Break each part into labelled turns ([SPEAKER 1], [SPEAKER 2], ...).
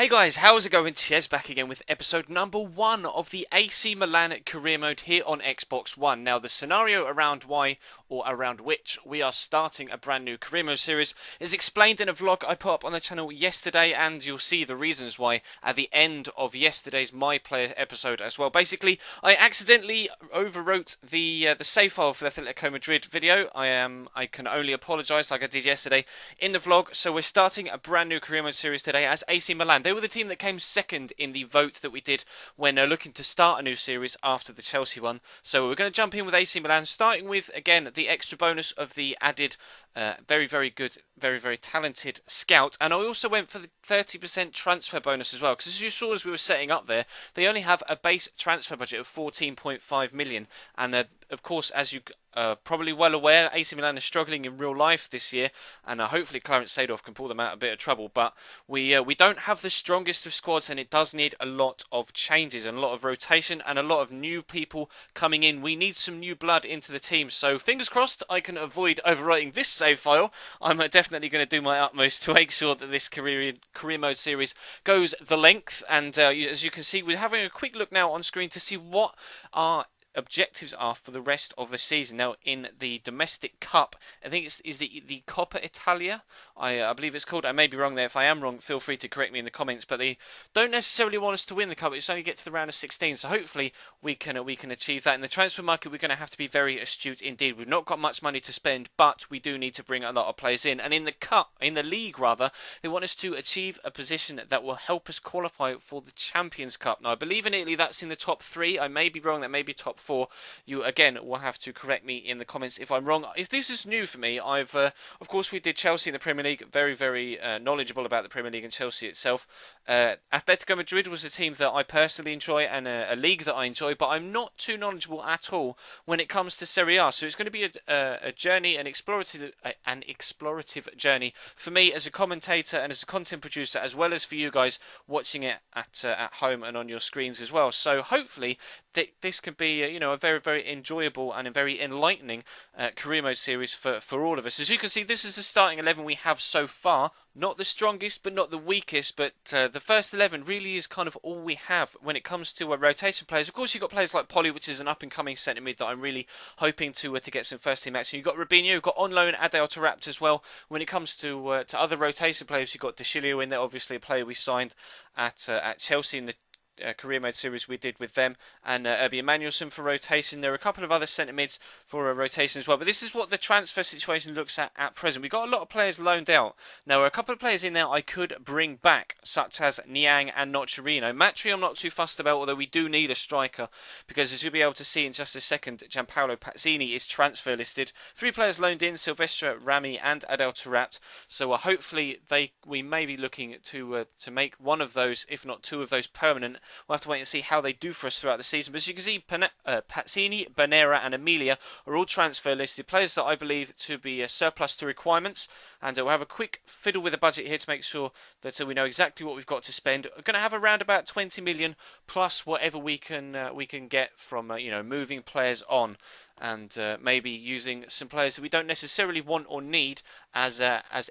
[SPEAKER 1] Hey guys, how's it going? Ches back again with episode number 1 of the AC Milan career mode here on Xbox One. Now, the scenario around why or around which we are starting a brand new career mode series is explained in a vlog I put up on the channel yesterday, and you'll see the reasons why at the end of yesterday's My Player episode as well. Basically, I accidentally overwrote the save file for the Atletico Madrid video. I can only apologise like I did yesterday in the vlog. So we're starting a brand new career mode series today as AC Milan. They were the team that came second in the vote that we did when looking to start a new series after the Chelsea one. So we're going to jump in with AC Milan, starting with, again, the extra bonus of the added very, very good, very, very talented scout. And I also went for the 30% transfer bonus as well, because as you saw as we were setting up there, they only have a base transfer budget of 14.5 million. And of course, as you probably well aware, AC Milan is struggling in real life this year, and hopefully Clarence Seedorf can pull them out a bit of trouble. But we don't have the strongest of squads, and it does need a lot of changes and a lot of rotation and a lot of new people coming in. We need some new blood into the team. So fingers crossed I can avoid overwriting this save file. I'm definitely going to do my utmost to make sure that this career mode series goes the length. And as you can see, we're having a quick look now on screen to see what our objectives are for the rest of the season. Now, in the domestic cup, I think is the Coppa Italia, I believe it's called. I may be wrong there. If I am wrong, feel free to correct me in the comments. But they don't necessarily want us to win the cup. It's only get to the round of 16. So hopefully we can achieve that. In the transfer market, we're going to have to be very astute indeed. We've not got much money to spend, but we do need to bring a lot of players in. And in the league rather, they want us to achieve a position that will help us qualify for the Champions Cup. Now, I believe in Italy that's in the top 3. I may be wrong. That may be top 4. You again will have to correct me in the comments if I'm wrong. This is new for me. Of course, we did Chelsea in the Premier League. Very, very knowledgeable about the Premier League and Chelsea itself. Atletico Madrid was a team that I personally enjoy and a league that I enjoy, but I'm not too knowledgeable at all when it comes to Serie A. So it's going to be a journey, an explorative journey for me as a commentator and as a content producer, as well as for you guys watching it at home and on your screens as well. So hopefully this can be a very, very enjoyable and a very enlightening career mode series for all of us. As you can see, this is the starting 11 we have so far. Not the strongest, but not the weakest. But the first 11 really is kind of all we have when it comes to rotation players. Of course, you've got players like Polly, which is an up-and-coming centre mid that I'm really hoping to get some first-team action. You've got Robinho, you've got on loan Adel Taarabt as well. When it comes to other rotation players, you've got De Chilio in there, obviously a player we signed at Chelsea in the career mode series we did with them, and Erby Emanuelson for rotation. There are a couple of other centre mids for a rotation as well, but this is what the transfer situation looks at present. We've got a lot of players loaned out. Now, there are a couple of players in there I could bring back, such as Niang and Nocerino. Matri I'm not too fussed about, although we do need a striker, because as you'll be able to see in just a second, Gianpaolo Pazzini is transfer listed. 3 players loaned in, Silvestre, Rami and Adel Taarabt. So hopefully we may be looking to make one of those, if not 2 of those, permanent. We'll have to wait and see how they do for us throughout the season. But as you can see, Pazzini, Banera and Emilia are all transfer listed. Players that I believe to be a surplus to requirements. And we'll have a quick fiddle with the budget here to make sure that we know exactly what we've got to spend. We're going to have around about 20 million plus whatever we can get from moving players on. And maybe using some players that we don't necessarily want or need as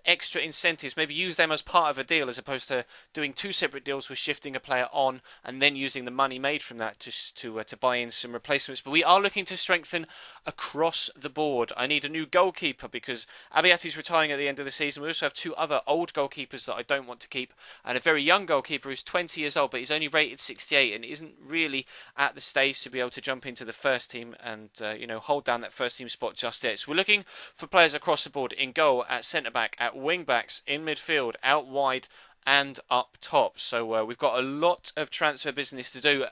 [SPEAKER 1] extra incentives. Maybe use them as part of a deal, as opposed to doing 2 separate deals with shifting a player on and then using the money made from that to buy in some replacements. But we are looking to strengthen across the board. I need a new goalkeeper because Abiati's retiring at the end of the season. We also have 2 other old goalkeepers that I don't want to keep, and a very young goalkeeper who's 20 years old, but he's only rated 68 and isn't really at the stage to be able to jump into the first team and hold down that first team spot just yet. So we're looking for players across the board, in goal, at centre back, at wing backs, in midfield, out wide and up top. So we've got a lot of transfer business to do.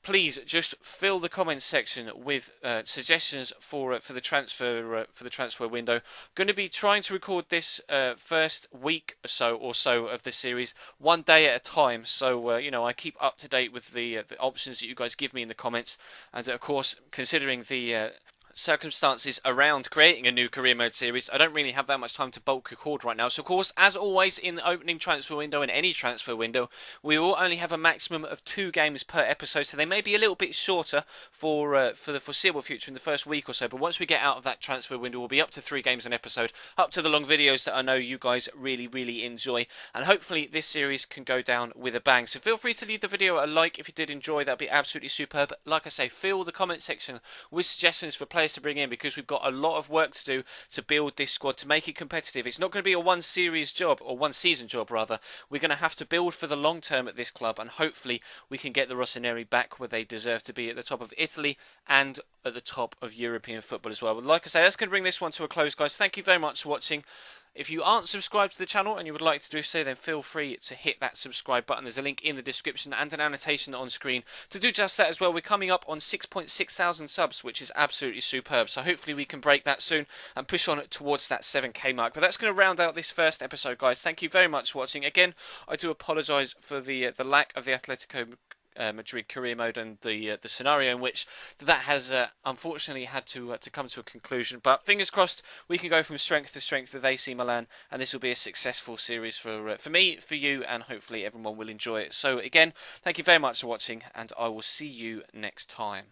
[SPEAKER 1] Please just fill the comments section with suggestions for the transfer window. Going to be trying to record this first week or so of the series, one day at a time. So I keep up to date with the options that you guys give me in the comments, and of course, considering the circumstances around creating a new career mode series, I don't really have that much time to bulk record right now. So, of course, as always, in the opening transfer window and any transfer window, we will only have a maximum of 2 games per episode. So they may be a little bit shorter for the foreseeable future in the first week or so. But once we get out of that transfer window, we'll be up to 3 games an episode, up to the long videos that I know you guys really, really enjoy. And hopefully this series can go down with a bang. So feel free to leave the video a like if you did enjoy. That'd be absolutely superb. Like I say, fill the comment section with suggestions for players to bring in, because we've got a lot of work to do to build this squad to make it competitive. It's not going to be a one series job, or one season job rather. We're going to have to build for the long term at this club, and hopefully we can get the Rossoneri back where they deserve to be, at the top of Italy and at the top of European football as well. But like I say, that's going to bring this one to a close, guys. Thank you very much for watching. If you aren't subscribed to the channel and you would like to do so, then feel free to hit that subscribe button. There's a link in the description and an annotation on screen to do just that as well. We're coming up on 6.6 thousand subs, which is absolutely superb. So hopefully we can break that soon and push on towards that 7k mark. But that's going to round out this first episode, guys. Thank you very much for watching. Again, I do apologise for the lack of the Atletico Madrid career mode and the scenario in which that has unfortunately had to come to a conclusion. But fingers crossed, we can go from strength to strength with AC Milan, and this will be a successful series for me, for you, and hopefully everyone will enjoy it. So again, thank you very much for watching, and I will see you next time.